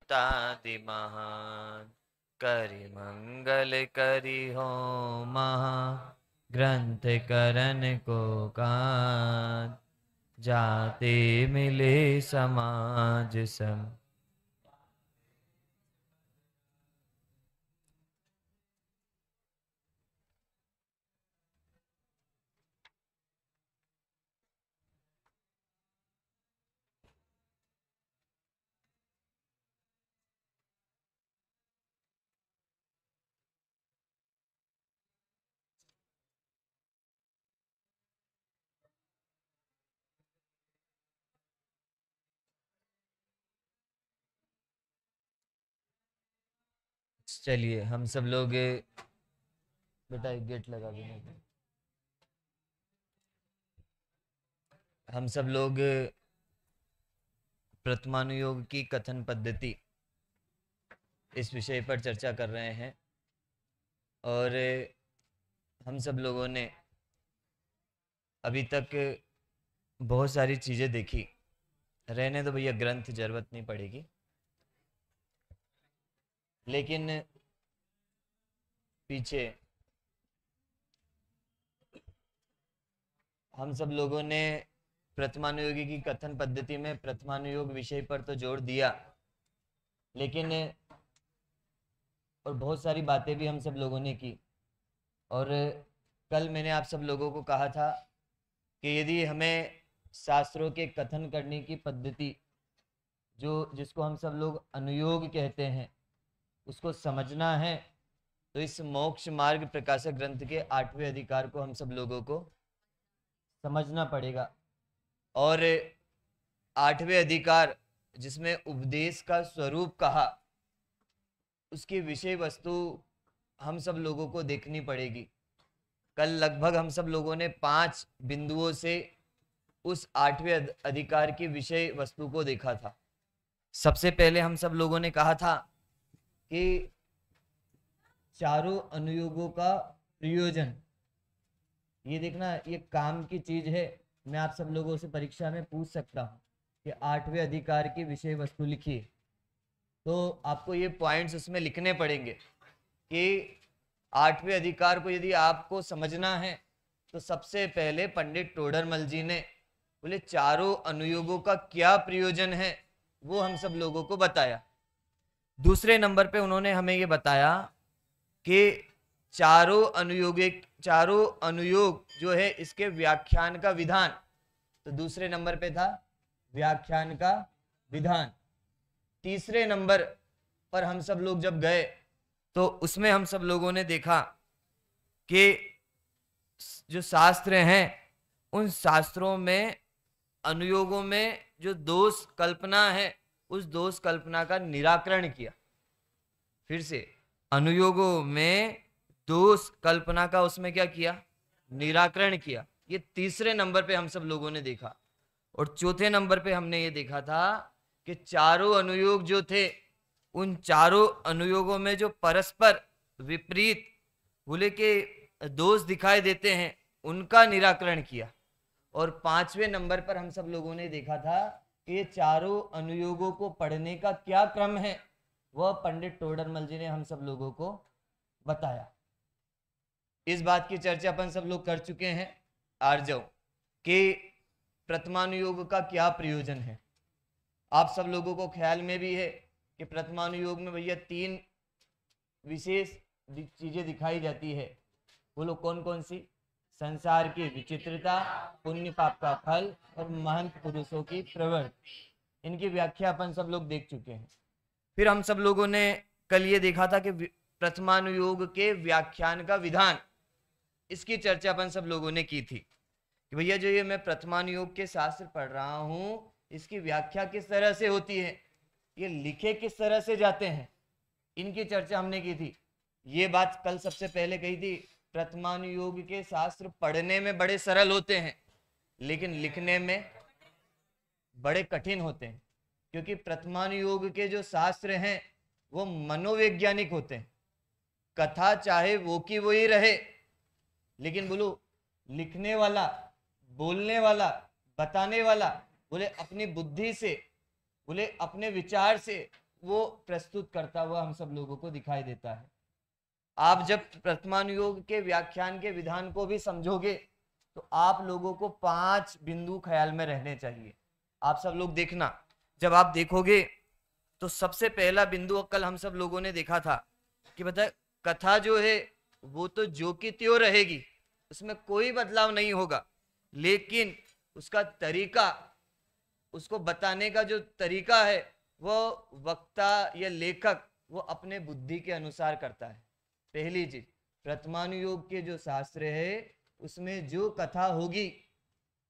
तादि महान करि मंगल करि हो महा ग्रंथ करन को कान जाते मिले समाज सम। चलिए हम सब लोग, बेटा एक गेट लगा देना। हम सब लोग प्रथमानुयोग की कथन पद्धति इस विषय पर चर्चा कर रहे हैं और हम सब लोगों ने अभी तक बहुत सारी चीज़ें देखी। रहने दो भैया, ग्रंथ जरूरत नहीं पड़ेगी। लेकिन पीछे हम सब लोगों ने प्रथमानुयोगी की कथन पद्धति में प्रथमानुयोग विषय पर तो जोर दिया, लेकिन और बहुत सारी बातें भी हम सब लोगों ने की। और कल मैंने आप सब लोगों को कहा था कि यदि हमें शास्त्रों के कथन करने की पद्धति जिसको हम सब लोग अनुयोग कहते हैं उसको समझना है, तो इस मोक्ष मार्ग प्रकाशक ग्रंथ के 8वें अधिकार को हम सब लोगों को समझना पड़ेगा। और 8वें अधिकार जिसमें उपदेश का स्वरूप कहा, उसकी विषय वस्तु हम सब लोगों को देखनी पड़ेगी। कल लगभग हम सब लोगों ने 5 बिंदुओं से उस 8वें अधिकार की विषय वस्तु को देखा था। सबसे पहले हम सब लोगों ने कहा था कि चारों अनुयोगों का प्रयोजन, ये देखना, ये काम की चीज है। मैं आप सब लोगों से परीक्षा में पूछ सकता हूँ कि 8वें अधिकार की विषय वस्तु लिखिए, तो आपको ये पॉइंट्स उसमें लिखने पड़ेंगे कि 8वें अधिकार को यदि आपको समझना है तो सबसे पहले पंडित टोडरमल जी ने बोले चारों अनुयोगों का क्या प्रयोजन है वो हम सब लोगों को बताया। दूसरे नंबर पे उन्होंने हमें ये बताया कि चारों अनुयोग जो है इसके व्याख्यान का विधान, तो दूसरे नंबर पे था व्याख्यान का विधान। तीसरे नंबर पर हम सब लोग जब गए तो उसमें हम सब लोगों ने देखा कि जो शास्त्र हैं उन शास्त्रों में अनुयोगों में जो दोष कल्पना है उस दोष कल्पना का निराकरण किया। फिर से, अनुयोगों में दोष कल्पना का उसमें क्या किया? निराकरण किया। ये तीसरे नंबर पे हम सब लोगों ने देखा। और चौथे नंबर पे हमने ये देखा था कि चारों अनुयोग जो थे उन चारों अनुयोगों में जो परस्पर विपरीत बोले के दोष दिखाई देते हैं उनका निराकरण किया। और 5वें नंबर पर हम सब लोगों ने देखा था कि ये चारों अनुयोगों को पढ़ने का क्या क्रम है, वह पंडित टोडरमल जी ने हम सब लोगों को बताया। इस बात की चर्चा अपन सब लोग कर चुके हैं आर्जव कि प्रथमानुयोग का क्या प्रयोजन है। आप सब लोगों को ख्याल में भी है कि प्रथमानुयोग में भैया 3 विशेष चीजें दिखाई जाती है। बोलो कौन कौन सी? संसार की विचित्रता, पुण्य पाप का फल और महंत पुरुषों की प्रवृत्ति। इनकी व्याख्या अपन सब लोग देख चुके हैं। फिर हम सब लोगों ने कल ये देखा था कि प्रथमानुयोग के व्याख्यान का विधान, इसकी चर्चा अपन सब लोगों ने की थी कि भैया जो ये मैं प्रथमानुयोग के शास्त्र पढ़ रहा हूं इसकी व्याख्या किस तरह से होती है, ये लिखे किस तरह से जाते हैं, इनकी चर्चा हमने की थी। ये बात कल सबसे पहले कही थी, प्रथमानुयोग के शास्त्र पढ़ने में बड़े सरल होते हैं लेकिन लिखने में बड़े कठिन होते हैं, क्योंकि प्रथमानुयोग के जो शास्त्र हैं वो मनोवैज्ञानिक होते हैं। कथा चाहे वो की वही रहे, लेकिन बोलो लिखने वाला, बोलने वाला, बताने वाला बोले अपनी बुद्धि से, बोले अपने विचार से वो प्रस्तुत करता हुआ हम सब लोगों को दिखाई देता है। आप जब प्रथमानुयोग के व्याख्यान के विधान को भी समझोगे तो आप लोगों को 5 बिंदु ख्याल में रहने चाहिए। आप सब लोग देखना, जब आप देखोगे तो सबसे पहला बिंदु कल हम सब लोगों ने देखा था कि बता कथा जो है वो तो जो की त्यों रहेगी, उसमें कोई बदलाव नहीं होगा, लेकिन उसका तरीका, उसको बताने का जो तरीका है वो वक्ता या लेखक वो अपने बुद्धि के अनुसार करता है। पहली चीज, प्रथमानुयोग के जो शास्त्र है उसमें जो कथा होगी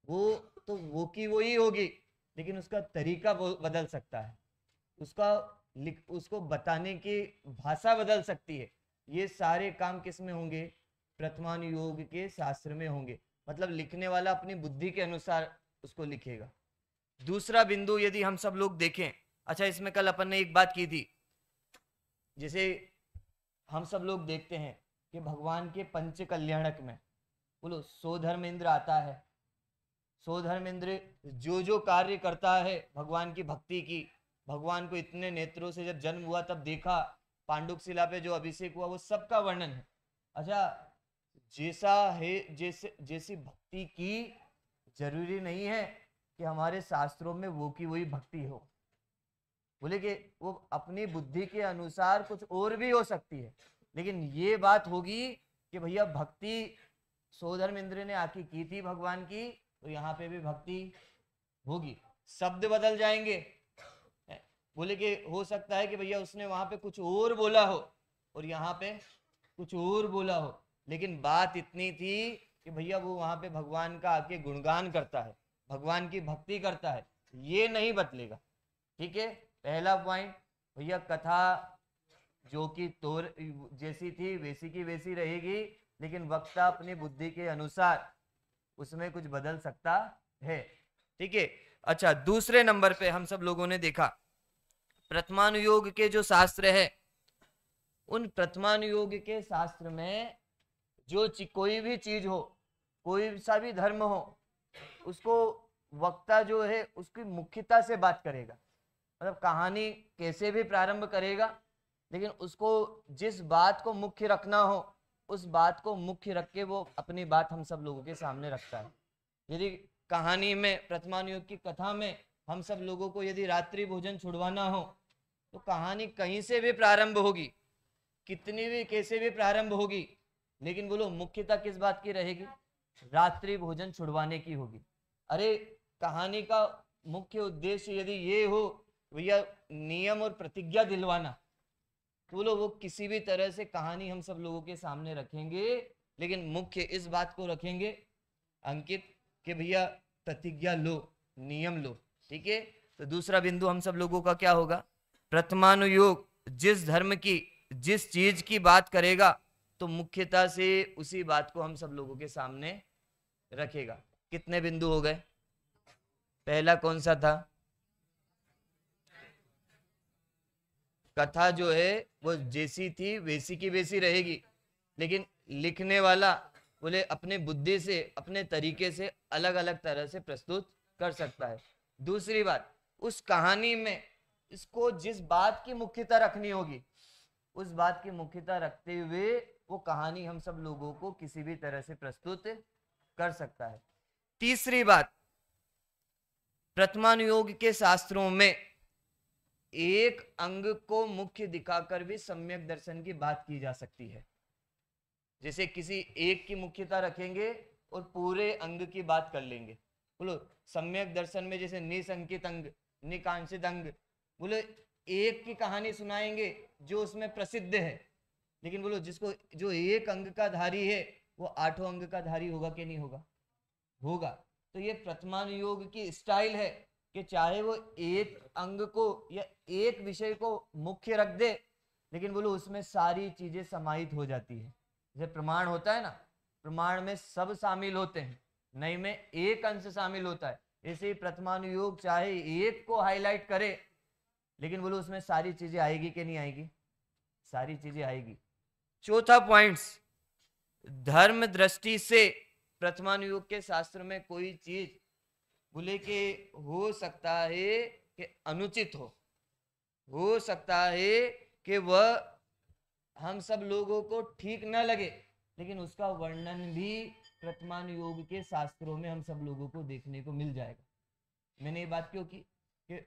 वो तो वो की वो ही होगी, लेकिन उसका तरीका बदल सकता है, उसको बताने की भाषा बदल सकती है। ये सारे काम किस में होंगे? प्रथमानुयोग के शास्त्र में होंगे। मतलब लिखने वाला अपनी बुद्धि के अनुसार उसको लिखेगा। दूसरा बिंदु यदि हम सब लोग देखें, अच्छा इसमें कल अपन ने एक बात की थी, जैसे हम सब लोग देखते हैं कि भगवान के पंच कल्याणक में बोलो सोधर्मेंद्र आता है। सोधर्मेंद्र जो जो कार्य करता है भगवान की भक्ति की, भगवान को इतने नेत्रों से जब जन्म हुआ तब देखा, पांडुक शिला पे जो अभिषेक हुआ वो सबका वर्णन है। अच्छा जैसा है, जैसी भक्ति की जरूरी नहीं है कि हमारे शास्त्रों में वो की वही भक्ति हो। बोले कि वो अपनी बुद्धि के अनुसार कुछ और भी हो सकती है, लेकिन ये बात होगी कि भैया भक्ति सोधर्मेंद्र ने आके की थी भगवान की, तो यहाँ पे भी भक्ति होगी। शब्द बदल जाएंगे, बोले कि हो सकता है कि भैया उसने वहां पे कुछ और बोला हो और यहाँ पे कुछ और बोला हो, लेकिन बात इतनी थी कि भैया वो वहां पे भगवान का आके गुणगान करता है, भगवान की भक्ति करता है, ये नहीं बदलेगा। ठीक है, पहला पॉइंट, भैया कथा जो कि तोर जैसी थी वैसी की वैसी रहेगी, लेकिन वक्ता अपनी बुद्धि के अनुसार उसमें कुछ बदल सकता है। ठीक है, अच्छा दूसरे नंबर पे हम सब लोगों ने देखा प्रथमानुयोग के जो शास्त्र है, उन प्रथमानुयोग के शास्त्र में जो कोई भी चीज हो, कोई सा भी धर्म हो, उसको वक्ता जो है उसकी मुख्यता से बात करेगा। मतलब कहानी कैसे भी प्रारंभ करेगा, लेकिन उसको जिस बात को मुख्य रखना हो उस बात को मुख्य रख के वो अपनी बात हम सब लोगों के सामने रखता है। यदि कहानी में प्रथमानुयोग की कथा में हम सब लोगों को यदि रात्रि भोजन छुड़वाना हो तो कहानी कहीं से भी प्रारंभ होगी, कितनी भी कैसे भी प्रारंभ होगी, लेकिन बोलो मुख्यता किस बात की रहेगी? रात्रि भोजन छुड़वाने की होगी। अरे कहानी का मुख्य उद्देश्य यदि ये हो भैया नियम और प्रतिज्ञा दिलवाना, तो बोलो वो किसी भी तरह से कहानी हम सब लोगों के सामने रखेंगे, लेकिन मुख्य इस बात को रखेंगे अंकित कि भैया प्रतिज्ञा लो, नियम लो। ठीक है, तो दूसरा बिंदु हम सब लोगों का क्या होगा? प्रथमानुयोग जिस धर्म की जिस चीज की बात करेगा तो मुख्यता से उसी बात को हम सब लोगों के सामने रखेगा। कितने बिंदु हो गए? पहला कौन सा था? कथा जो है वो जैसी थी वैसी की वैसी रहेगी, लेकिन लिखने वाला बोले अपने बुद्धि से अपने तरीके से अलग अलग तरह से प्रस्तुत कर सकता है। दूसरी बात, उस कहानी में इसको जिस बात की मुख्यता रखनी होगी उस बात की मुख्यता रखते हुए वो कहानी हम सब लोगों को किसी भी तरह से प्रस्तुत कर सकता है। तीसरी बात, प्रथमानुयोग के शास्त्रों में एक अंग को मुख्य दिखाकर भी सम्यक दर्शन की बात की जा सकती है। जैसे किसी एक की मुख्यता रखेंगे और पूरे अंग की बात कर लेंगे। बोलो सम्यक दर्शन में जैसे निसंकित अंग, निकांक्षित अंग, बोलो एक की कहानी सुनाएंगे जो उसमें प्रसिद्ध है, लेकिन बोलो जिसको जो एक अंग का धारी है वो 8 अंग का धारी होगा कि नहीं होगा? होगा। तो ये प्रथमानुयोग की स्टाइल है कि चाहे वो एक अंग को या एक विषय को मुख्य रख दे, लेकिन बोलो उसमें सारी चीजें समाहित हो जाती है। जैसे प्रमाण होता है ना, प्रमाण में सब शामिल होते हैं, नहीं में एक अंश शामिल होता है। ऐसे ही प्रथमानुयोग चाहे एक को हाईलाइट करे, लेकिन बोलो उसमें सारी चीजें आएगी कि नहीं आएगी? सारी चीजें आएगी। चौथा पॉइंट्स, धर्म दृष्टि से प्रथमानुयोग के शास्त्र में कोई चीज बोले कि हो सकता है कि अनुचित हो, हो सकता है कि वह हम सब लोगों को ठीक न लगे, लेकिन उसका वर्णन भी वर्तमान योग के शास्त्रों में हम सब लोगों को देखने को मिल जाएगा। मैंने ये बात क्यों की कि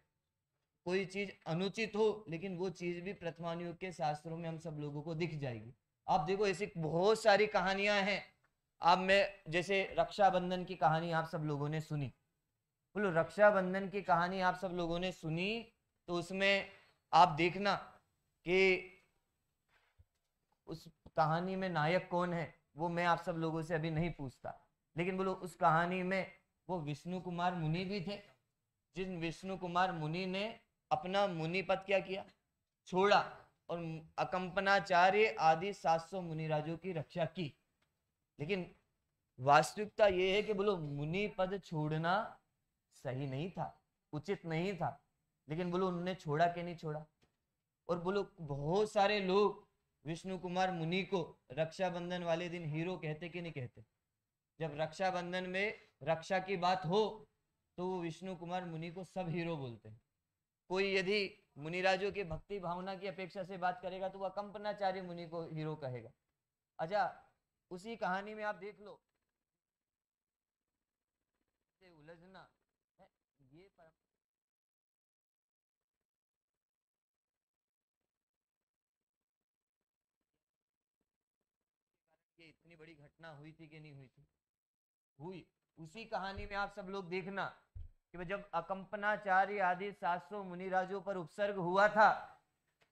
कोई चीज अनुचित हो लेकिन वो चीज भी वर्तमान योग के शास्त्रों में हम सब लोगों को दिख जाएगी। आप देखो ऐसी बहुत सारी कहानियां हैं। आप मैं जैसे रक्षाबंधन की कहानी आप सब लोगों ने सुनी, बोलो रक्षाबंधन की कहानी आप सब लोगों ने सुनी, तो उसमें आप देखना कि उस कहानी में नायक कौन है वो मैं आप सब लोगों से अभी नहीं पूछता, लेकिन बोलो उस कहानी में वो विष्णु कुमार मुनि भी थे, जिन विष्णु कुमार मुनि ने अपना मुनि पद क्या किया, छोड़ा और अकंपनाचार्य आदि 700 मुनिराजों की रक्षा की। लेकिन वास्तविकता यह है कि बोलो मुनि पद छोड़ना सही नहीं था, उचित नहीं था, लेकिन बोलो उन्होंने छोड़ा कि नहीं छोड़ा। और बोलो बहुत सारे लोग विष्णु कुमार मुनि को रक्षाबंधन वाले दिन हीरो कहते कि नहीं कहते। जब रक्षाबंधन में रक्षा की बात हो तो वो विष्णु कुमार मुनि को सब हीरो बोलते हैं। कोई यदि मुनिराजों की भक्ति भावना की अपेक्षा से बात करेगा तो वह कंपनाचार्य मुनि को हीरो कहेगा। अच्छा, उसी कहानी में आप देख लो उलझना है ये ये इतनी बड़ी घटना हुई थी कि नहीं हुई थी, हुई। उसी कहानी में आप सब लोग देखना कि जब अकंपनाचार्य आदि 700 मुनिराजों पर उपसर्ग हुआ था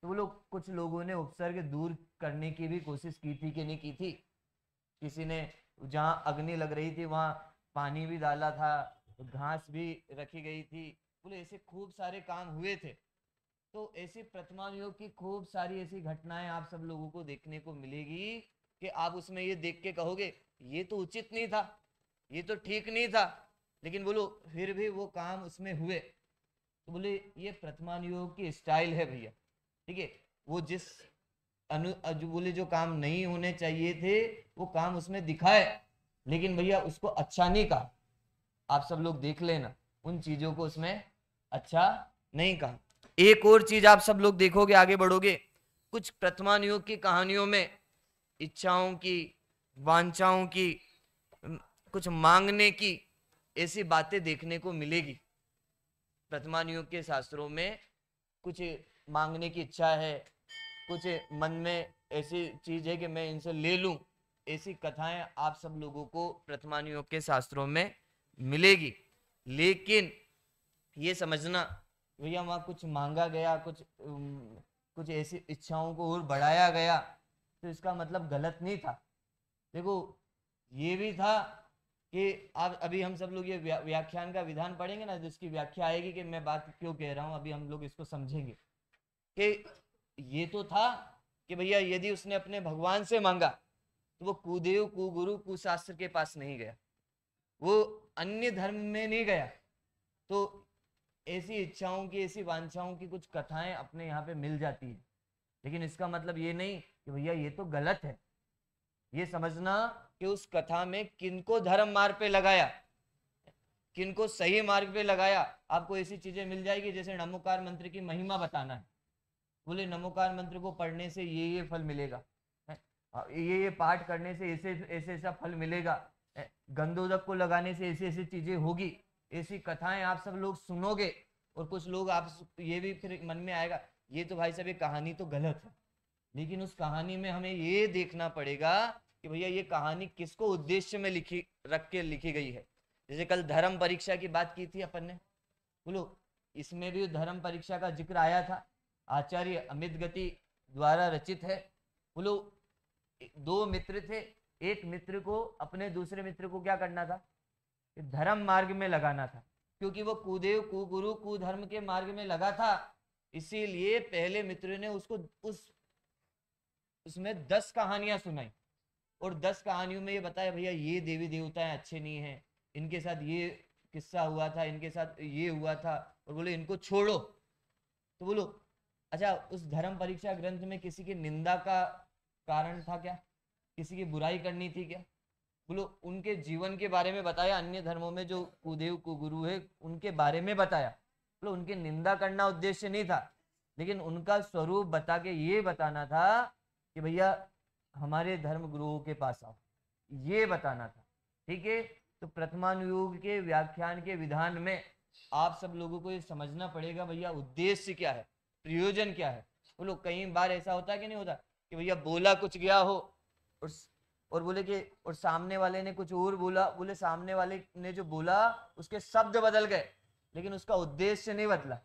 तो वो लोग कुछ लोगों ने उपसर्ग दूर करने की भी कोशिश की थी कि नहीं की थी। किसी ने जहां अग्नि लग रही थी वहां पानी भी डाला था, घास भी रखी गई थी, बोले ऐसे खूब सारे काम हुए थे। तो ऐसी वर्तमान योग की खूब सारी ऐसी घटनाएं आप सब लोगों को देखने को मिलेगी कि आप उसमें ये देख के कहोगे ये तो उचित नहीं था, ये तो ठीक नहीं था, लेकिन बोलो फिर भी वो काम उसमें हुए। तो बोले ये वर्तमान योग की स्टाइल है भैया, ठीक है। वो जिस बोले जो काम नहीं होने चाहिए थे वो काम उसमें दिखाए, लेकिन भैया उसको अच्छा नहीं कहा। आप सब लोग देख लेना उन चीजों को उसमें अच्छा नहीं कहा। एक और चीज आप सब लोग देखोगे आगे बढ़ोगे, कुछ वर्तमान योग की कहानियों में इच्छाओं की, वांछाओं की, कुछ मांगने की ऐसी बातें देखने को मिलेगी। वर्तमान योग के शास्त्रों में कुछ मांगने की इच्छा है, कुछ मन में ऐसी चीज है कि मैं इनसे ले लूं, ऐसी कथाएं आप सब लोगों को वर्तमान योग के शास्त्रों में मिलेगी। लेकिन ये समझना भैया वहां कुछ मांगा गया, कुछ ऐसी इच्छाओं को और बढ़ाया गया तो इसका मतलब गलत नहीं था। देखो ये भी था कि आप अभी हम सब लोग ये व्याख्यान का विधान पढ़ेंगे ना, जिसकी व्याख्या आएगी कि मैं बात क्यों कह रहा हूं, अभी हम लोग इसको समझेंगे कि ये तो था कि भैया यदि उसने अपने भगवान से मांगा तो वो कुदेव कुगुरु कुशास्त्र के पास नहीं गया, वो अन्य धर्म में नहीं गया। तो ऐसी इच्छाओं की, ऐसी वांछाओं की कुछ कथाएं अपने यहाँ पे मिल जाती है, लेकिन इसका मतलब ये नहीं कि भैया ये तो गलत है। ये समझना कि उस कथा में किनको धर्म मार्ग पे लगाया, किनको सही मार्ग पे लगाया। आपको ऐसी चीजें मिल जाएगी जैसे नमोकार मंत्र की महिमा बताना है, बोले नमोकार मंत्र को पढ़ने से ये फल मिलेगा, ये पाठ करने से ऐसे ऐसे ऐसा फल मिलेगा, गंधोदक को लगाने से ऐसी ऐसी चीजें होगी। ऐसी कथाएं आप सब लोग सुनोगे और कुछ लोग आप ये भी फिर मन में आएगा ये तो भाई साहब ये कहानी तो गलत है, लेकिन उस कहानी में हमें ये देखना पड़ेगा कि भैया ये कहानी किसको उद्देश्य में लिखी रख के लिखी गई है। जैसे कल धर्म परीक्षा की बात की थी अपन ने, बोलो इसमें भी धर्म परीक्षा का जिक्र आया था, आचार्य अमित गति द्वारा रचित है। बोलो दो मित्र थे, एक मित्र को अपने दूसरे मित्र को क्या करना था, धर्म मार्ग में लगाना था, क्योंकि वो कुदेव कुगुरु कुधर्म के मार्ग में लगा था। इसीलिए पहले मित्र ने उसको उसमें 10 कहानियां सुनाई और 10 कहानियों में ये बताया भैया ये देवी देवताएं अच्छे नहीं है, इनके साथ ये किस्सा हुआ था, इनके साथ ये हुआ था, और बोले इनको छोड़ो। तो बोलो अच्छा उस धर्म परीक्षा ग्रंथ में किसी की निंदा का कारण था क्या, किसी की बुराई करनी थी क्या? बोलो उनके जीवन के बारे में बताया, अन्य धर्मों में जो कुदेव कुगुरु है उनके बारे में बताया, बोलो उनकी निंदा करना उद्देश्य नहीं था, लेकिन उनका स्वरूप बता के ये बताना था कि भैया हमारे धर्म गुरुओं के पास आओ, ये बताना था। ठीक है, तो प्रथमानुयोग के व्याख्यान के विधान में आप सब लोगों को ये समझना पड़ेगा भैया उद्देश्य क्या है, प्रयोजन क्या है। बोलो कई बार ऐसा होता है कि नहीं होता कि भैया बोला कुछ गया हो और बोले कि और सामने वाले ने कुछ और बोला, बोले सामने वाले ने जो बोला उसके शब्द बदल गए लेकिन उसका उद्देश्य नहीं बदला।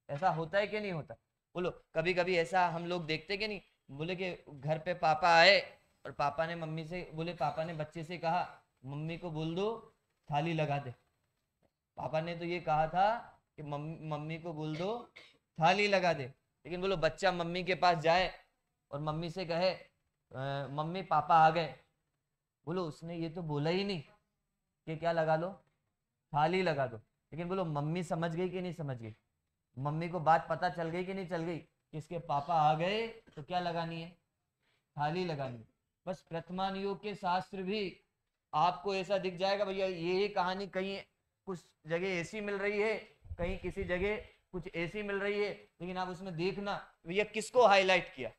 ऐसा होता है कि नहीं होता? बोलो कभी कभी ऐसा हम लोग देखते कि नहीं, बोले कि घर पे पापा आए और पापा ने मम्मी से बोले, पापा ने बच्चे से कहा मम्मी को बोल दो थाली लगा दे। पापा ने तो ये कहा था कि मम्मी को बोल दो थाली लगा दे, लेकिन बोलो बच्चा मम्मी के पास जाए और मम्मी से कहे मम्मी पापा आ गए, बोलो उसने ये तो बोला ही नहीं कि क्या लगा लो, थाली लगा दो। लेकिन बोलो मम्मी समझ गई कि नहीं समझ गई? मम्मी को बात पता चल गई कि नहीं चल गई कि इसके पापा आ गए तो क्या लगानी है, थाली लगानी है। बस प्रथमानुयोग के शास्त्र भी आपको ऐसा दिख जाएगा भैया ये कहानी कहीं कुछ जगह ऐसी मिल रही है, कहीं किसी जगह कुछ ऐसी मिल रही है, लेकिन आप उसमें देखना भैया किसको हाईलाइट किया।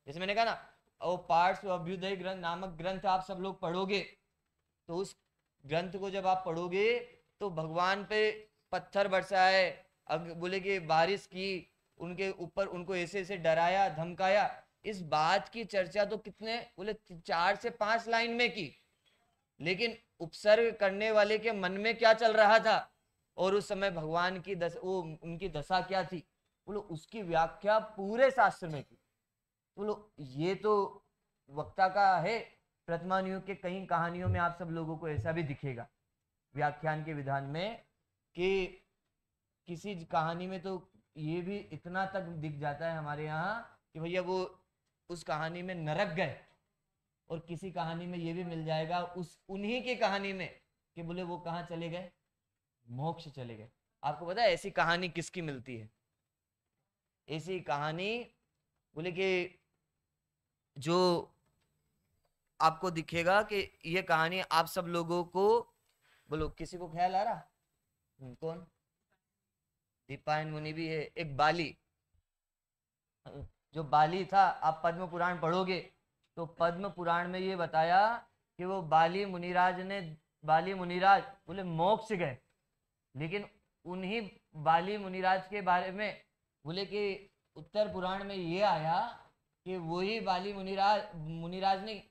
जैसे मैंने कहा ना, और पार्ट्स ऑफ अभ्युदय ग्रंथ नामक ग्रंथ आप सब लोग पढ़ोगे तो उस ग्रंथ को जब आप पढ़ोगे तो भगवान पे पत्थर बरसाए, बोले कि बारिश की, उनके ऊपर उनको ऐसे ऐसे डराया धमकाया, इस बात की चर्चा तो कितने बोले 4 से 5 लाइन में की, लेकिन उपसर्ग करने वाले के मन में क्या चल रहा था और उस समय भगवान की वो उनकी दशा क्या थी, बोलो उसकी व्याख्या पूरे शास्त्र में की। बोलो ये तो वक्ता का है। प्रथमानुयोग के कई कहानियों में आप सब लोगों को ऐसा भी दिखेगा व्याख्यान के विधान में कि किसी कहानी में तो ये भी इतना तक दिख जाता है हमारे यहाँ कि भैया वो उस कहानी में नरक गए, और किसी कहानी में ये भी मिल जाएगा उस उन्हीं की कहानी में कि बोले वो कहाँ चले गए, मोक्ष चले गए। आपको पता है ऐसी कहानी किसकी मिलती है? ऐसी कहानी बोले कि जो आपको दिखेगा कि ये कहानी आप सब लोगों को, बोलो किसी को ख्याल आ रहा? कौन? दीपायन मुनि भी है। एक बाली, जो बाली था, आप पद्म पुराण पढ़ोगे तो पद्म पुराण में ये बताया कि वो बाली मुनिराज बोले मोक्ष गए, लेकिन उन्हीं बाली मुनिराज के बारे में बोले कि उत्तर पुराण में ये आया कि वही बाली मुनिराज नहीं,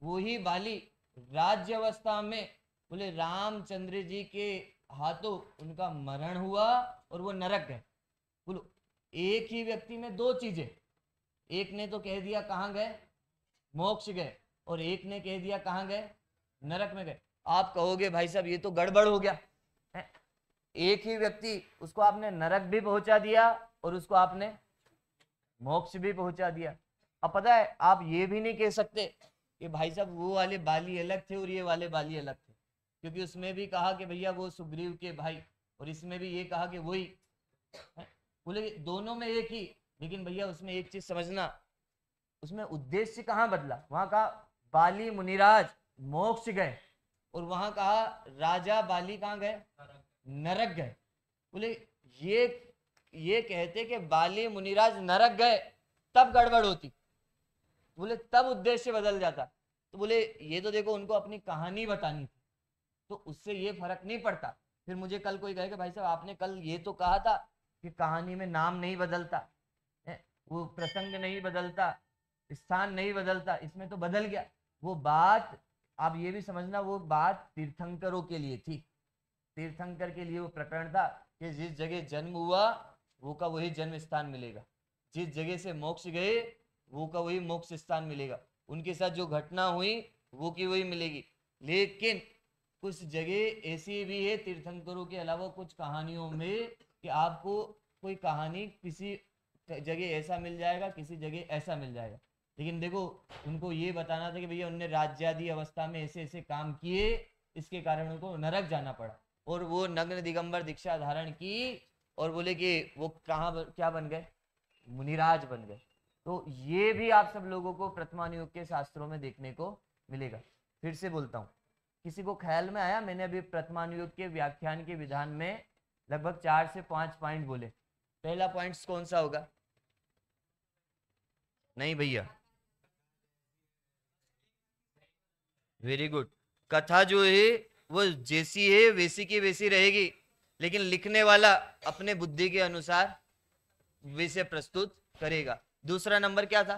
वही बाली राज्य अवस्था में बोले रामचंद्र जी के हाथों उनका मरण हुआ और वो नरक गए। बोलो एक ही व्यक्ति में दो चीजें, एक ने तो कह दिया कहाँ गए, मोक्ष गए, और एक ने कह दिया कहाँ गए, नरक में गए। आप कहोगे भाई साहब ये तो गड़बड़ हो गया है? एक ही व्यक्ति, उसको आपने नरक भी पहुंचा दिया और उसको आपने मोक्ष भी पहुंचा दिया। अब पता है आप ये भी नहीं कह सकते कि भाई साहब वो वाले बाली अलग थे और ये वाले बाली अलग थे, क्योंकि उसमें भी कहा कि भैया वो सुग्रीव के भाई, और इसमें भी ये कहा कि वही। बोले दोनों में एक ही, लेकिन भैया उसमें एक चीज समझना, उसमें उद्देश्य कहाँ बदला। वहां कहा बाली मुनिराज मोक्ष गए और वहां कहा राजा बाली कहाँ गए, नरक गए। बोले ये कहते कि बाली मुनिराज नरक गए तब गड़बड़ होती, बोले तब उद्देश्य बदल जाता। तो बोले ये तो देखो उनको अपनी कहानी बतानी थी, तो उससे ये फर्क नहीं पड़ता। फिर मुझे कल कोई कहे कि भाई साहब आपने कल ये तो कहा था कि कहानी में नाम नहीं बदलता, वो प्रसंग नहीं बदलता, स्थान नहीं बदलता, इसमें तो बदल गया। वो बात आप ये भी समझना, वो बात तीर्थंकरों के लिए थी, तीर्थंकर के लिए वो प्रकरण था कि जिस जगह जन्म हुआ वो का वही जन्म स्थान मिलेगा, जिस जगह से मोक्ष गए वो का वही मोक्ष स्थान मिलेगा, उनके साथ जो घटना हुई वो की वही मिलेगी। लेकिन कुछ जगह ऐसी भी है तीर्थंकरों के अलावा कुछ कहानियों में कि आपको कोई कहानी किसी जगह ऐसा मिल जाएगा, किसी जगह ऐसा मिल जाएगा, लेकिन देखो उनको ये बताना था कि भैया उनने राज्यादि अवस्था में ऐसे ऐसे काम किए, इसके कारण उनको नरक जाना पड़ा, और वो नग्न दिगंबर दीक्षा धारण की और बोले कि वो कहाँ क्या बन गए, मुनिराज बन गए। तो ये भी आप सब लोगों को प्रथमानुयोग के शास्त्रों में देखने को मिलेगा। फिर से बोलता हूँ, किसी को ख्याल में आया? मैंने अभी प्रथमानुयोग के व्याख्यान के विधान में लगभग 4 से 5 पॉइंट बोले। पहला पॉइंट कौन सा होगा? नहीं भैया, वेरी गुड। कथा जो है वो जैसी है वैसी की वैसी रहेगी, लेकिन लिखने वाला अपने बुद्धि के अनुसार विषय प्रस्तुत करेगा। दूसरा नंबर क्या था?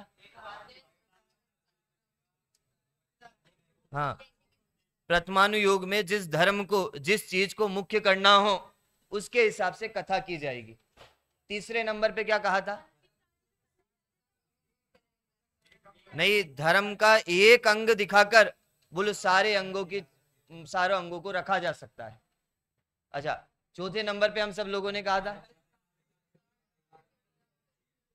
हाँ, प्रथमानुयोग में जिस धर्म को, जिस चीज को मुख्य करना हो उसके हिसाब से कथा की जाएगी। तीसरे नंबर पे क्या कहा था? नहीं, धर्म का एक अंग दिखाकर बोलो सारे अंगों की, सारे अंगों को रखा जा सकता है। अच्छा, चौथे नंबर पे हम सब लोगों ने कहा था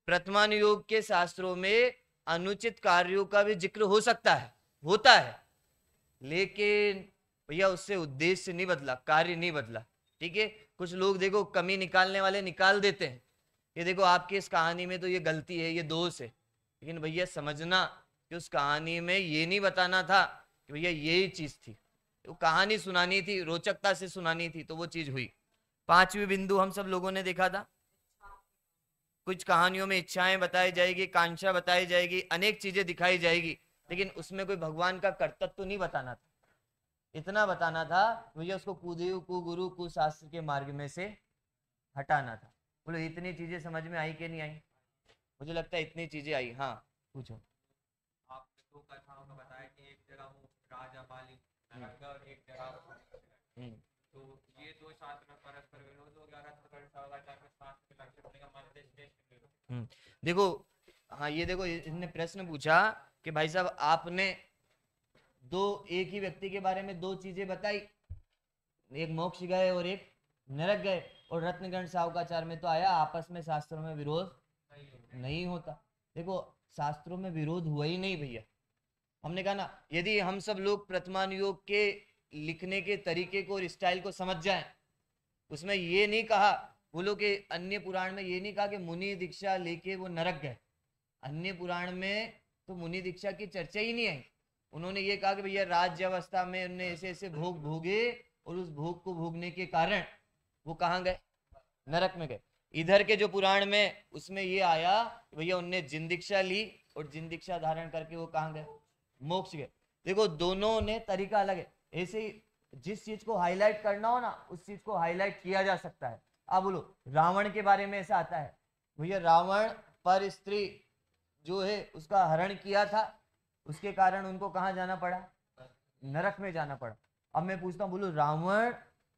प्रथमानुयोग के शास्त्रों में अनुचित कार्यों का भी जिक्र हो सकता है, होता है, लेकिन भैया उससे उद्देश्य नहीं बदला, कार्य नहीं बदला। ठीक है, कुछ लोग देखो कमी निकालने वाले निकाल देते हैं, ये देखो आपकी इस कहानी में तो ये गलती है, ये दोष है, लेकिन भैया समझना कि उस कहानी में ये नहीं बताना था कि भैया यही चीज थी, वो कहानी सुनानी थी, रोचकता से सुनानी थी, तो वो चीज हुई। पांचवी बिंदु हम सब लोगों ने देखा था, कुछ कहानियों में इच्छाएं बताई जाएगी, कांक्षा बताई जाएगी, अनेक चीजें दिखाई जाएगी, लेकिन उसमें कोई भगवान का कर्तव्य तो नहीं बताना था। इतना बताना था भैया उसको कुदेव कुगुरु कुशास्त्र के मार्ग में से हटाना था। बोलो इतनी चीजें समझ में आई कि नहीं आई? मुझे लगता है इतनी चीजें आई। हाँ पूछो। आपने दो कथाओं का बताया कि एक जगह वो राजा बाली और एक जगह, तो ये दो शास्त्र में परस्पर विरोध हो गया। देखो, हाँ ये देखो, इसने प्रश्न पूछा कि भाई साहब आपने दो, एक ही व्यक्ति के बारे में दो चीजें बताई, एक मोक्ष गए और एक नरक गए, और रत्नगण सावकाचार में तो आया आपस में शास्त्रों में विरोध नहीं होता। देखो शास्त्रों में विरोध हुआ ही नहीं भैया। हमने कहा ना, यदि हम सब लोग प्रथमानुयोग के लिखने के तरीके को और स्टाइल को समझ जाएं, उसमें ये नहीं कहा, बोलो कि अन्य पुराण में ये नहीं कहा कि मुनि दीक्षा लेके वो नरक गए। अन्य पुराण में तो मुनि दीक्षा की चर्चा ही नहीं आई। उन्होंने ये कहा कि भैया राज्य अवस्था में उन्होंने ऐसे ऐसे भोग भोगे, और उस भोग को भोगने के कारण वो कहाँ गए? नरक में गए। इधर के जो पुराण में उसमें ये आया भैया उनने जिन दीक्षा ली, और जिन दीक्षा धारण करके वो कहाँ गए? मोक्ष गए। देखो दोनों ने तरीका अलग है। ऐसे ही जिस चीज को हाईलाइट करना हो ना, उस चीज को हाईलाइट किया जा सकता है। अब बोलो रावण के बारे में ऐसा आता है भैया, रावण पर स्त्री जो है उसका हरण किया था, उसके कारण उनको कहाँ जाना पड़ा? नरक में जाना पड़ा। अब मैं पूछता हूँ, बोलो रावण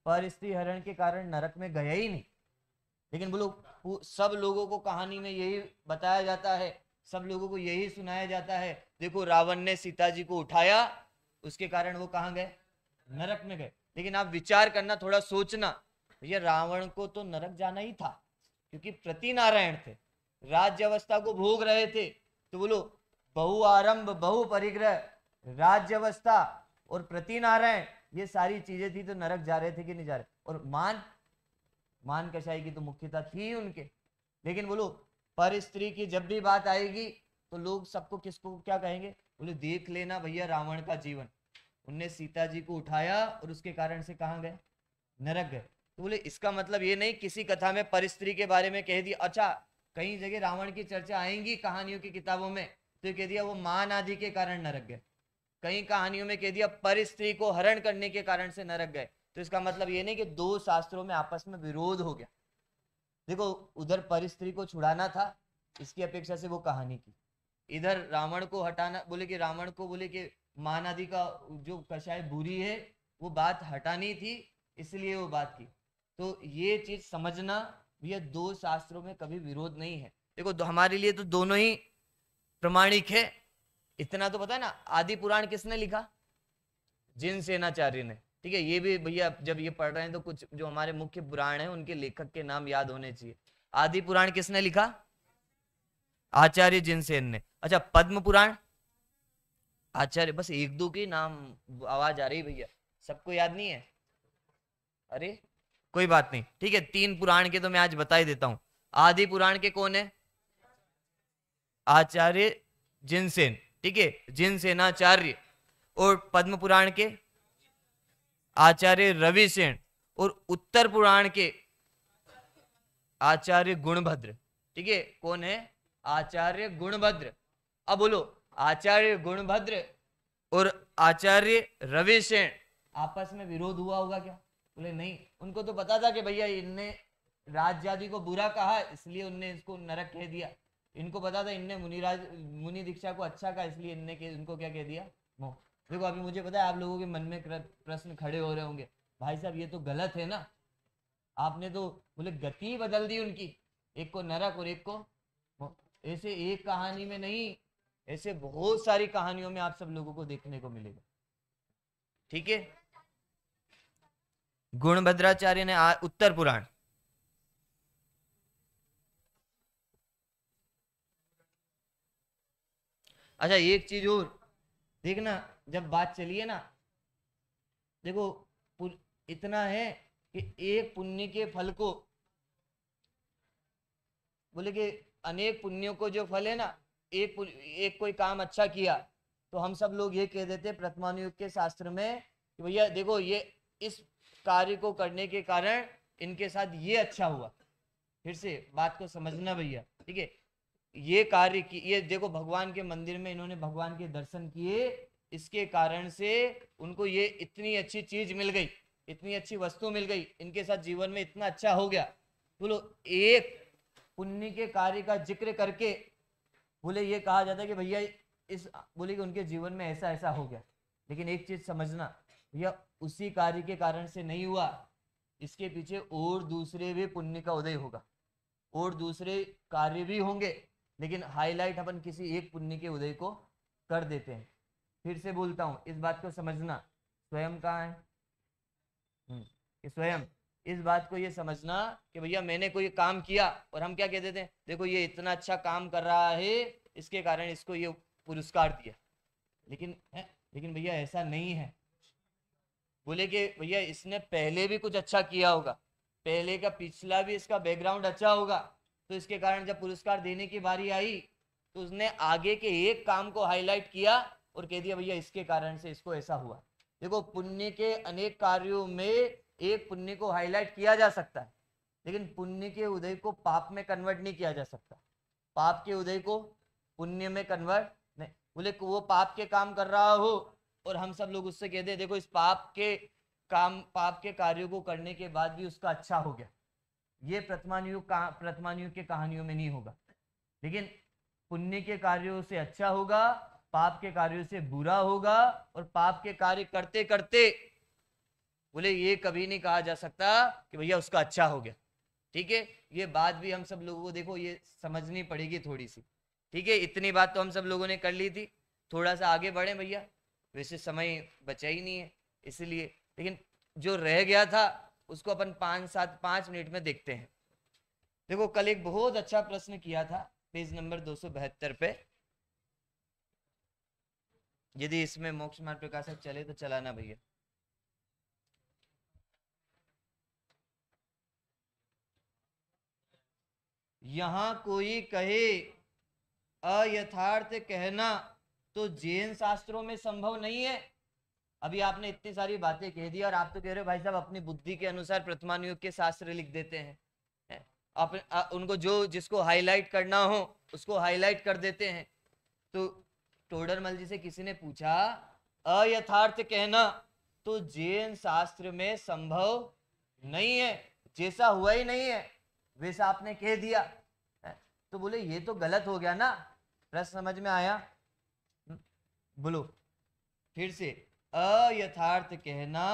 पर स्त्री हरण के कारण नरक में गया ही नहीं, लेकिन बोलो सब लोगों को कहानी में यही बताया जाता है, सब लोगों को यही सुनाया जाता है, देखो रावण ने सीता जी को उठाया, उसके कारण वो कहाँ गए? नरक में गए। लेकिन आप विचार करना, थोड़ा सोचना, भैया रावण को तो नरक जाना ही था, क्योंकि प्रतिनारायण थे, राज्य अवस्था को भोग रहे थे। तो बोलो बहु आरंभ बहु परिग्रह, राज्य अवस्था और प्रतिनारायण, ये सारी चीजें थी, तो नरक जा रहे थे कि नहीं जा रहे? और मान कसाई की तो मुख्यता थी उनके। लेकिन बोलो पर स्त्री की जब भी बात आएगी तो लोग सबको किसको क्या कहेंगे? बोले देख लेना भैया रावण का जीवन, उनने सीता जी को उठाया और उसके कारण से कहाँ गए? नरक गए। तो बोले इसका मतलब ये नहीं किसी कथा में पर स्त्री के बारे में कह दिया, अच्छा कई जगह रावण की चर्चा आएंगी कहानियों की किताबों में, तो कह दिया वो मान आदि के कारण नरक गए। कई कहानियों में कह दिया पर स्त्री को हरण करने के कारण से नरक गए। तो इसका मतलब ये नहीं कि दो शास्त्रों में आपस में विरोध हो गया। देखो उधर पर स्त्री को छुड़ाना था, इसकी अपेक्षा से वो कहानी की, इधर रावण को हटाना, बोले कि रावण को बोले कि मान आदि का जो कषाय बुरी है वो बात हटानी थी, इसलिए वो बात की। तो ये चीज समझना भैया, दो शास्त्रों में कभी विरोध नहीं है। देखो हमारे लिए तो दोनों ही प्रमाणिक है। इतना तो पता है ना, आदि पुराण किसने लिखा? जिन सेनाचार्य ने। ठीक है, ये भी भैया जब ये पढ़ रहे हैं तो कुछ जो हमारे मुख्य पुराण है उनके लेखक के नाम याद होने चाहिए। आदि पुराण किसने लिखा? आचार्य जिनसेन ने। अच्छा पद्म पुराण? आचार्य। बस एक दो के नाम आवाज आ रही भैया, सबको याद नहीं है? अरे कोई बात नहीं, ठीक है, तीन पुराण के तो मैं आज बता ही देता हूं। आदि पुराण के कौन है? आचार्य जिनसेन, ठीक है, जिनसेनाचार्य। और पद्म पुराण के आचार्य रविसेन, और उत्तर पुराण के आचार्य गुणभद्र। ठीक है, कौन है? आचार्य गुणभद्र। अब बोलो, आचार्य गुणभद्र और आचार्य रविसेन आपस में विरोध हुआ होगा क्या? बोले नहीं, उनको तो पता था कि भैया इनने राज जाति को बुरा कहा इसलिए उनने इसको नरक कह दिया, इनको पता था इनने मुनि दीक्षा को अच्छा कहा इसलिए इनको क्या कह दिया? मोह। देखो अभी मुझे पता है आप लोगों के मन में प्रश्न खड़े हो रहे होंगे, भाई साहब ये तो गलत है ना, आपने तो बोले गति बदल दी उनकी, एक को नरक और एक को मोह। ऐसे एक कहानी में नहीं, ऐसे बहुत सारी कहानियों में आप सब लोगों को देखने को मिलेगा। ठीक है, गुणभद्राचार्य ने उत्तर पुराण, अच्छा एक चीज और देखना, जब बात चली है ना, देखो इतना है कि एक पुण्य के फल को, बोले कि अनेक पुण्यों को जो फल है ना, एक कोई काम अच्छा किया तो हम सब लोग ये कह देते प्रथमानुयोग के शास्त्र में कि भैया देखो ये इस कार्य को करने के कारण इनके साथ ये अच्छा हुआ। फिर से बात को समझना भैया, ठीक है, ये कार्य की, ये देखो भगवान के मंदिर में इन्होंने भगवान के दर्शन किए, इसके कारण से उनको ये इतनी अच्छी चीज मिल गई, इतनी अच्छी वस्तु मिल गई, इनके साथ जीवन में इतना अच्छा हो गया। बोलो एक पुण्य के कार्य का जिक्र करके बोले ये कहा जाता है कि भैया इस, बोले कि उनके जीवन में ऐसा ऐसा हो गया, लेकिन एक चीज समझना भैया, उसी कार्य के कारण से नहीं हुआ, इसके पीछे और दूसरे भी पुण्य का उदय होगा, और दूसरे कार्य भी होंगे, लेकिन हाईलाइट अपन किसी एक पुण्य के उदय को कर देते हैं। फिर से बोलता हूं, इस बात को समझना, स्वयं कहाँ है? कि स्वयं इस बात को ये समझना कि भैया मैंने कोई काम किया और हम क्या कह देते हैं, देखो ये इतना अच्छा काम कर रहा है इसके कारण इसको ये पुरस्कार दिया, लेकिन भैया ऐसा नहीं है। बोले कि भैया इसने पहले भी कुछ अच्छा किया होगा, पहले का पिछला भी इसका बैकग्राउंड अच्छा होगा, तो इसके कारण जब पुरस्कार देने की बारी आई तो उसने आगे के एक काम को हाईलाइट किया और कह दिया भैया इसके कारण से इसको ऐसा हुआ। देखो पुण्य के अनेक कार्यों में एक पुण्य को हाईलाइट किया जा सकता है, लेकिन पुण्य के उदय को पाप में कन्वर्ट नहीं किया जा सकता, पाप के उदय को पुण्य में कन्वर्ट नहीं। बोले वो पाप के काम कर रहा हो और हम सब लोग उससे कहते देखो इस पाप के कार्यों को करने के बाद भी उसका अच्छा हो गया, ये प्रथमानुयोग के कहानियों में नहीं होगा, लेकिन पुण्य के कार्यों से अच्छा होगा, पाप के कार्यों से बुरा होगा, और पाप के कार्य करते करते बोले ये कभी नहीं कहा जा सकता कि भैया उसका अच्छा हो गया। ठीक है, ये बात भी हम सब लोगों को देखो ये समझनी पड़ेगी थोड़ी सी। ठीक है, इतनी बात तो हम सब लोगों ने कर ली थी, थोड़ा सा आगे बढ़े भैया, वैसे समय बचा ही नहीं है इसलिए, लेकिन जो रह गया था उसको अपन 5 मिनट में देखते हैं। देखो कल एक बहुत अच्छा प्रश्न किया था पेज नंबर 272 पे, यदि इसमें मोक्ष मार्ग प्रकाशक चले तो चलाना भैया। यहां कोई कहे अयथार्थ कहना तो जैन शास्त्रों में संभव नहीं है। अभी आपने इतनी सारी बातें कह दी और आप तो कह रहे हो भाई साहब अपनी बुद्धि के अनुसार प्रथमानुयोग के शास्त्र लिख देते हैं, उनको जो जिसको हाईलाइट करना हो उसको हाईलाइट कर देते हैं। तो टोडरमल जी से किसी ने पूछा अयथार्थ कहना तो जैन शास्त्र में संभव नहीं है, जैसा हुआ ही नहीं है वैसा आपने कह दिया, तो बोले ये तो गलत हो गया ना। प्रश्न समझ में आया? बोलो फिर से, अयथार्थ कहना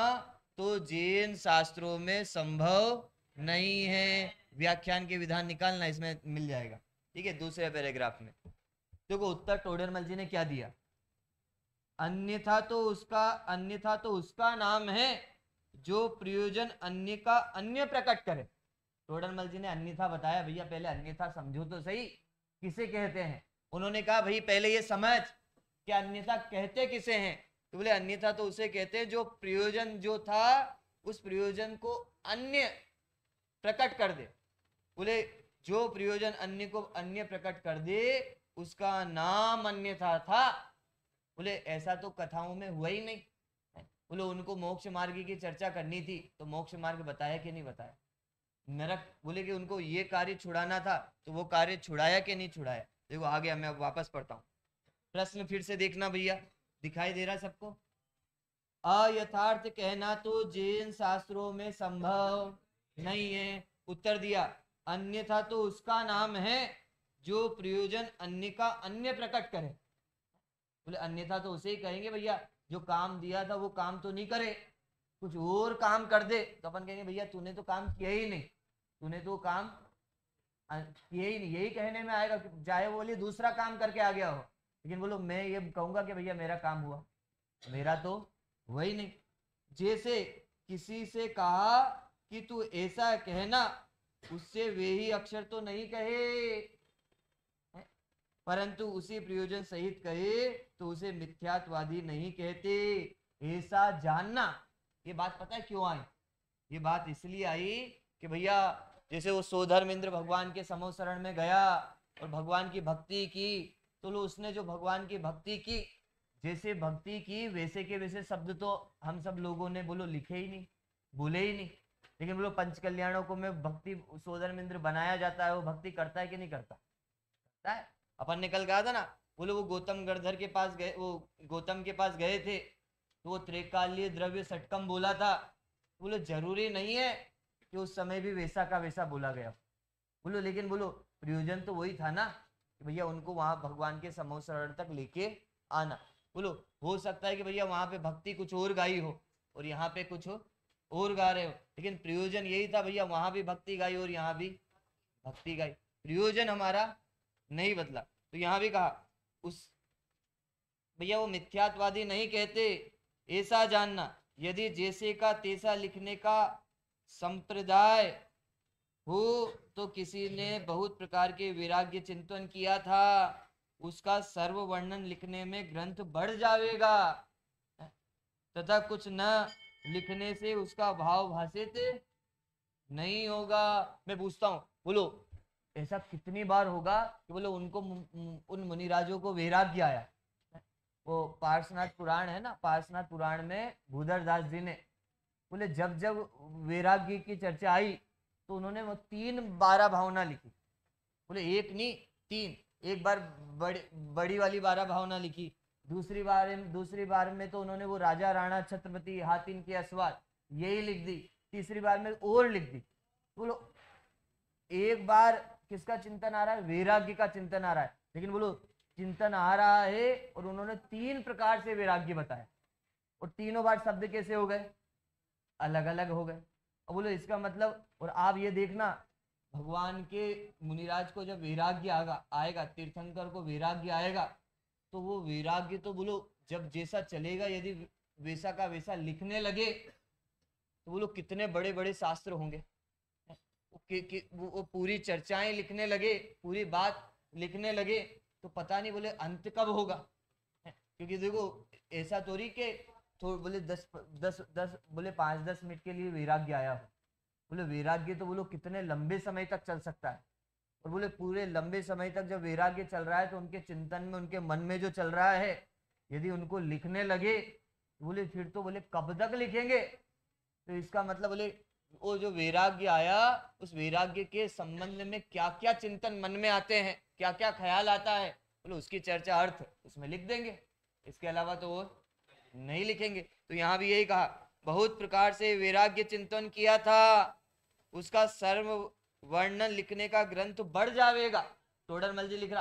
तो जैन शास्त्रों में संभव नहीं है। व्याख्यान के विधान निकालना, इसमें मिल जाएगा। ठीक है, दूसरे पैराग्राफ में देखो उत्तर टोडरमल जी ने क्या दिया, अन्यथा तो उसका नाम है जो प्रयोजन अन्य का अन्य प्रकट करे। टोडरमल जी ने अन्यथा बताया, भैया पहले अन्यथा समझो तो सही किसे कहते हैं। उन्होंने कहा भाई पहले ये समझ कि अन्यथा कहते किसे हैं, तो बोले अन्यथा तो उसे कहते हैं जो प्रयोजन जो था उस प्रयोजन को अन्य प्रकट कर दे। बोले जो प्रयोजन अन्य को अन्य प्रकट कर दे उसका नाम अन्यथा था। बोले ऐसा तो कथाओं में हुआ ही नहीं। बोले उनको मोक्ष मार्ग की चर्चा करनी थी तो मोक्ष मार्ग बताया कि नहीं बताया? नरक, बोले कि उनको ये कार्य छुड़ाना था तो वो कार्य छुड़ाया कि नहीं छुड़ाया? देखो आ गया, मैं अब वापस पढ़ता हूँ। प्रश्न फिर से देखना भैया, दिखाई दे रहा सबको? अयथार्थ कहना तो जैन शास्त्रों में संभव नहीं है। उत्तर दिया, अन्यथा तो उसका नाम है जो प्रयोजन अन्य का अन्य प्रकट करे। बोले अन्यथा तो उसे ही कहेंगे भैया जो काम दिया था वो काम तो नहीं करे, कुछ और काम कर दे, तो अपन कहेंगे भैया तूने तो काम किया ही नहीं, तूने तो काम किया ही नहीं, यही कहने में आएगा। चाहे वो बोलिए दूसरा काम करके आ गया हो, लेकिन बोलो मैं ये कहूंगा कि भैया मेरा काम हुआ, मेरा तो वही नहीं। जैसे किसी से कहा कि तू ऐसा कहना, उससे वे ही अक्षर तो नहीं कहे, परंतु उसी प्रयोजन सहित कहे तो उसे मिथ्यात्वादी नहीं कहते। ऐसा जानना, ये बात पता है क्यों आई? ये बात इसलिए आई कि भैया जैसे वो सोधर्मेंद्र भगवान के समोसरण में गया और भगवान की भक्ति की, तो लो उसने जो भगवान की भक्ति की, जैसे भक्ति की वैसे के वैसे शब्द तो हम सब लोगों ने बोलो लिखे ही नहीं, बोले ही नहीं, लेकिन बोलो पंच कल्याणों को में भक्ति सोधर्मेंद्र बनाया जाता है, वो भक्ति करता है कि नहीं करता? करता है। अपन ने कल कहा था ना, बोलो वो गौतम गणधर के पास गए, वो गौतम के पास गए थे, तो वो त्रिकालीय द्रव्य षटकम बोला था, बोलो जरूरी नहीं है कि उस समय भी वैसा का वैसा बोला गया, बोलो लेकिन बोलो प्रयोजन तो वही था ना कि भैया उनको वहां भगवान के समोसरण तक लेके आना। बोलो हो सकता है कि भैया वहां पे भक्ति कुछ और गाई हो और यहाँ पे कुछ और गा रहे हो, लेकिन प्रयोजन यही था भैया वहां भी भक्ति गाई और यहाँ भी भक्ति गाई, प्रयोजन हमारा नहीं बदला। तो यहाँ भी कहा उस भैया वो मिथ्यात्वादी नहीं कहते, ऐसा जानना यदि जैसे का तैसा लिखने का संप्रदाय हो तो किसी ने बहुत प्रकार के वैराग्य चिंतन किया था, उसका सर्व वर्णन लिखने में ग्रंथ बढ़ जाएगा, तथा कुछ न लिखने से उसका भाव भाषित नहीं होगा। मैं पूछता हूँ, बोलो ऐसा कितनी बार होगा कि बोलो उनको उन मुनिराजों को वैराग्य आया? वो पार्श्वनाथ पुराण है ना, पार्श्वनाथ पुराण में भूधर दास जी ने बोले जब जब वैराग्य की चर्चा आई तो उन्होंने वो 3 12 भावना लिखी, बोले एक नहीं 3। एक बार बड़ी वाली 12 भावना लिखी, दूसरी बार में तो उन्होंने वो राजा राणा छत्रपति हातिन के अस्वाद यही लिख दी, तीसरी बार में और लिख दी। बोलो एक बार किसका चिंतन आ रहा है? वैराग्य का चिंतन आ रहा है, लेकिन बोलो चिंतन आ रहा है और उन्होंने 3 प्रकार से वैराग्य बताया, और तीनों बार शब्द कैसे हो गए? अलग अलग हो गए। और बोलो इसका मतलब, और आप ये देखना भगवान के मुनिराज को जब वैराग्य आएगा, तीर्थंकर को वैराग्य आएगा, तो वो वैराग्य तो बोलो जब जैसा चलेगा, यदि वैसा का वैसा लिखने लगे तो बोलो कितने बड़े बड़े शास्त्र होंगे, वो पूरी चर्चाएं लिखने लगे, पूरी बात लिखने लगे, तो पता नहीं बोले अंत कब होगा। क्योंकि देखो ऐसा थोड़ी के तो बोले 10 बोले 5-10 मिनट के लिए वैराग्य आया हो, बोले वैराग्य तो बोलो कितने लंबे समय तक चल सकता है, और बोले पूरे लंबे समय तक जब वैराग्य चल रहा है तो उनके चिंतन में, उनके मन में जो चल रहा है, यदि उनको लिखने लगे तो बोले फिर तो बोले कब तक लिखेंगे। तो इसका मतलब बोले वो जो वैराग्य आया, उस वैराग्य के संबंध में क्या क्या चिंतन मन में आते हैं, क्या क्या ख्याल आता है, बोले उसकी चर्चा अर्थ उसमें लिख देंगे, इसके अलावा तो वो नहीं लिखेंगे। तो यहाँ भी यही कहा बहुत प्रकार से वैराग्य चिंतन किया था, उसका सर्व वर्णन लिखने का ग्रंथ बढ़ जाएगा। टोडरमल जी लिख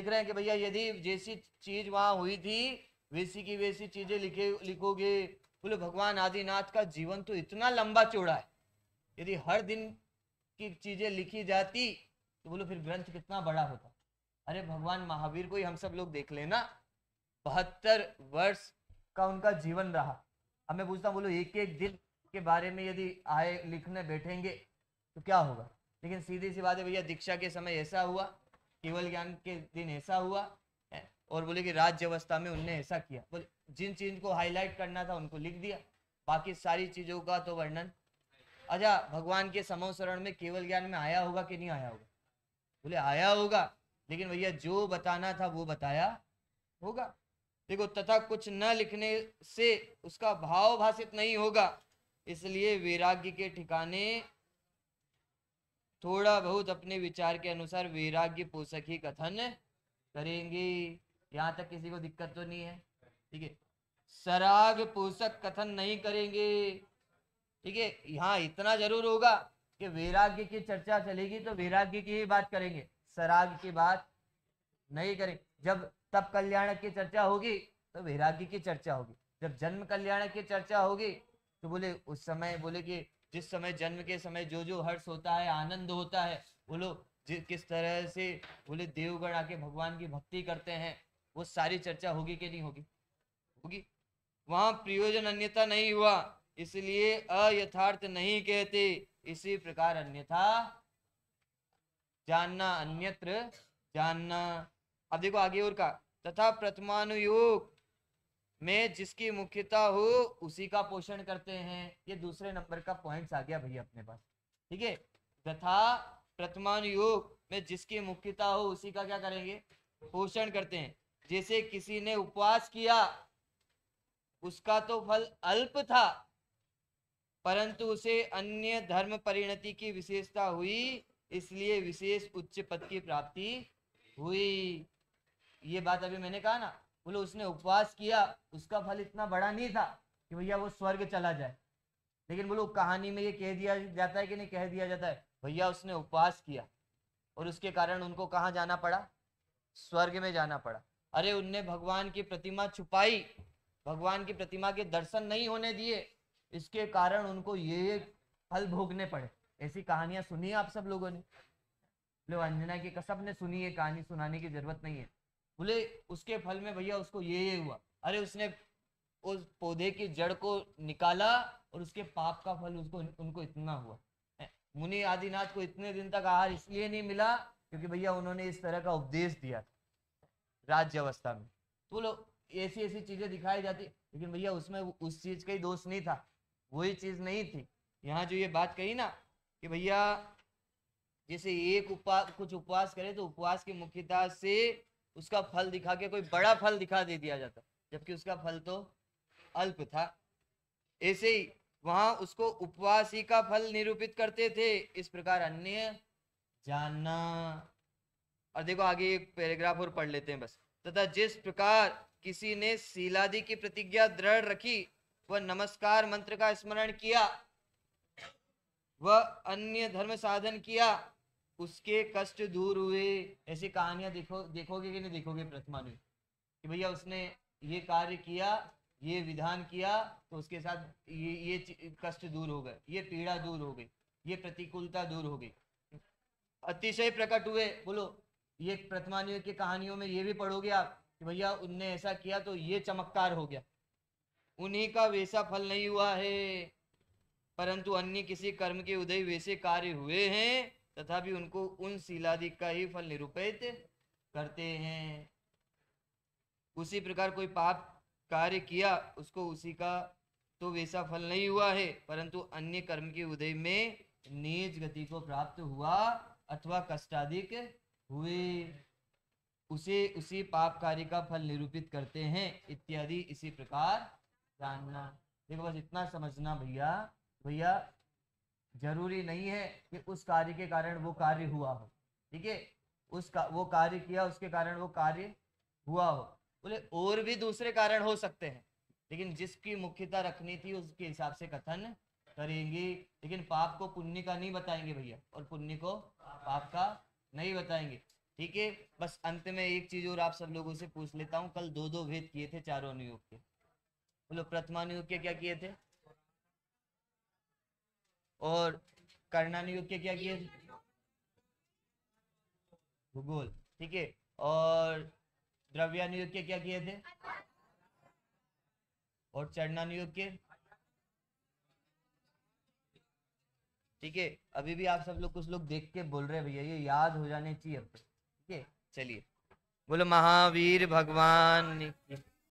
रहे हैं कि भैया यदि जैसी चीज वहां हुई थी वैसी की वैसी चीजें लिखोगे, बोले भगवान आदिनाथ का जीवन तो इतना लंबा चौड़ा है, यदि हर दिन की चीजें लिखी जाती तो बोलो फिर ग्रंथ कितना बड़ा होता। अरे भगवान महावीर को ही हम सब लोग देख लेना, 72 वर्ष का उनका जीवन रहा। अब मैं पूछता हूँ, बोलो एक एक दिन के बारे में यदि आए लिखने बैठेंगे तो क्या होगा? लेकिन सीधी सी बात है भैया, दीक्षा के समय ऐसा हुआ, केवल ज्ञान के दिन ऐसा हुआ, और बोले कि राज्य अवस्था में उनने ऐसा किया, बोले जिन चीज को हाईलाइट करना था उनको लिख दिया, बाकी सारी चीजों का तो वर्णन। अच्छा भगवान के समोसरण में केवल ज्ञान में आया होगा कि नहीं आया होगा? बोले आया होगा, लेकिन भैया जो बताना था वो बताया होगा। देखो तथा कुछ न लिखने से उसका भाव भाषित नहीं होगा, इसलिए वैराग्य के ठिकाने थोड़ा बहुत अपने विचार के अनुसार वैराग्य पोषक ही कथन करेंगे। यहाँ तक किसी को दिक्कत तो नहीं है? ठीक है, सराग पोषक कथन नहीं करेंगे। ठीक है, यहाँ इतना जरूर होगा कि वैराग्य की चर्चा चलेगी तो वैराग्य की ही बात करेंगे, सराग की बात नहीं करें। जब तप कल्याण की चर्चा होगी तो वैराग्य की चर्चा होगी। जब जन्म कल्याण की चर्चा होगी तो बोले उस समय बोले कि जिस समय जन्म के समय जो जो हर्ष होता है, आनंद होता है, बोलो किस तरह से बोले देवगण आके भगवान की भक्ति करते हैं, वो सारी चर्चा होगी कि नहीं होगी? होगी। वहां प्रयोजन अन्यथा नहीं हुआ, इसलिए अयथार्थ नहीं कहते। इसी प्रकार अन्यथा जानना, अन्यत्र जानना। अब देखो आगे और का, तथा प्रथमानुयोग में जिसकी मुख्यता हो उसी का पोषण करते हैं। ये दूसरे नंबर का पॉइंट्स आ गया भैया अपने पास। ठीक है, तथा प्रथमानुयोग में जिसकी मुख्यता हो उसी का क्या करेंगे? पोषण करते हैं। जैसे किसी ने उपवास किया, उसका तो फल अल्प था, परंतु उसे अन्य धर्म परिणति की विशेषता हुई, इसलिए विशेष उच्च पद की प्राप्ति हुई। ये बात अभी मैंने कहा ना, बोलो उसने उपवास किया, उसका फल इतना बड़ा नहीं था कि भैया वो स्वर्ग चला जाए, लेकिन बोलो कहानी में ये कह दिया जाता है कि नहीं कह दिया जाता है, भैया उसने उपवास किया और उसके कारण उनको कहाँ जाना पड़ा? स्वर्ग में जाना पड़ा। अरे उनने भगवान की प्रतिमा छुपाई, भगवान की प्रतिमा के दर्शन नहीं होने दिए, इसके कारण उनको ये फल भोगने पड़े। ऐसी कहानियां सुनी है आप सब लोगों ने? बोले अंजना की कसम ने सुनी है, कहानी सुनाने की जरूरत नहीं है। बोले उसके फल में भैया उसको ये हुआ। अरे उसने उस पौधे की जड़ को निकाला और उसके पाप का फल उसको उनको इतना हुआ। मुनि आदिनाथ को इतने दिन तक आहार इसलिए नहीं मिला क्योंकि भैया उन्होंने इस तरह का उपदेश दिया राज्य अवस्था में। तो बोलो ऐसी ऐसी चीजें दिखाई जाती, लेकिन भैया उसमें उस चीज का ही दोष नहीं था, वही चीज नहीं थी। यहाँ जो ये बात कही ना कि भैया जैसे एक कुछ उपवास करे तो उपवास की मुख्यता से उसका फल दिखा के कोई बड़ा फल दिखा दे दिया जाता, जबकि उसका फल तो अल्प था। ऐसे ही वहां उसको उपवास ही का फल निरूपित करते थे। इस प्रकार अन्य जानना। और देखो आगे एक पैराग्राफ और पढ़ लेते हैं बस। तथा जिस प्रकार किसी ने शीलादि की प्रतिज्ञा दृढ़ रखी, वह नमस्कार मंत्र का स्मरण किया, वह अन्य धर्म साधन किया, उसके कष्ट दूर हुए। ऐसी कहानियां देखोगे कि नहीं देखोगे प्रथमानुयोग कि भैया उसने ये कार्य किया, ये विधान किया तो उसके साथ ये कष्ट दूर हो गए, ये पीड़ा दूर हो गई, ये प्रतिकूलता दूर हो गई, अतिशय प्रकट हुए। बोलो ये प्रथमानुयोग की कहानियों में ये भी पढ़ोगे आप कि भैया उनने ऐसा किया तो ये चमत्कार हो गया। उन्हीं का वैसा फल नहीं हुआ है, परंतु अन्य किसी कर्म के उदय वैसे कार्य हुए हैं, तथापि उनको उन शीलादि का ही फल निरूपित करते हैं। उसी प्रकार कोई पाप कार्य किया, उसको उसी का तो वैसा फल नहीं हुआ है, परंतु अन्य कर्म के उदय में नीच गति को प्राप्त हुआ अथवा कष्टाधिक हुए, उसे उसी पाप कार्य का फल निरूपित करते हैं इत्यादि। इसी प्रकार जानना। देखो बस इतना समझना भैया, भैया जरूरी नहीं है कि उस कार्य के कारण वो कार्य हुआ हो। ठीक है, वो कार्य किया उसके कारण वो कार्य हुआ हो। बोले और भी दूसरे कारण हो सकते हैं, लेकिन जिसकी मुख्यता रखनी थी उसके हिसाब से कथन करेंगे। लेकिन पाप को पुण्य का नहीं बताएंगे भैया, और पुण्य को पाप का नहीं बताएंगे। ठीक है, बस अंत में एक चीज और आप सब लोगों से पूछ लेता हूँ। कल दो भेद किए थे चारों अनुयोग के। बोलो प्रथमानुयोग के क्या किए थे और कर्णानुयोग के क्या किए थे? भूगोल। ठीक है, और द्रव्यानुयोग के क्या किए थे? और चरणानुयोग के? ठीक है, अभी भी आप सब लोग कुछ लोग देख के बोल रहे हैं भैया, ये याद हो जाने चाहिए अब। ठीक है, चलिए बोलो महावीर भगवान की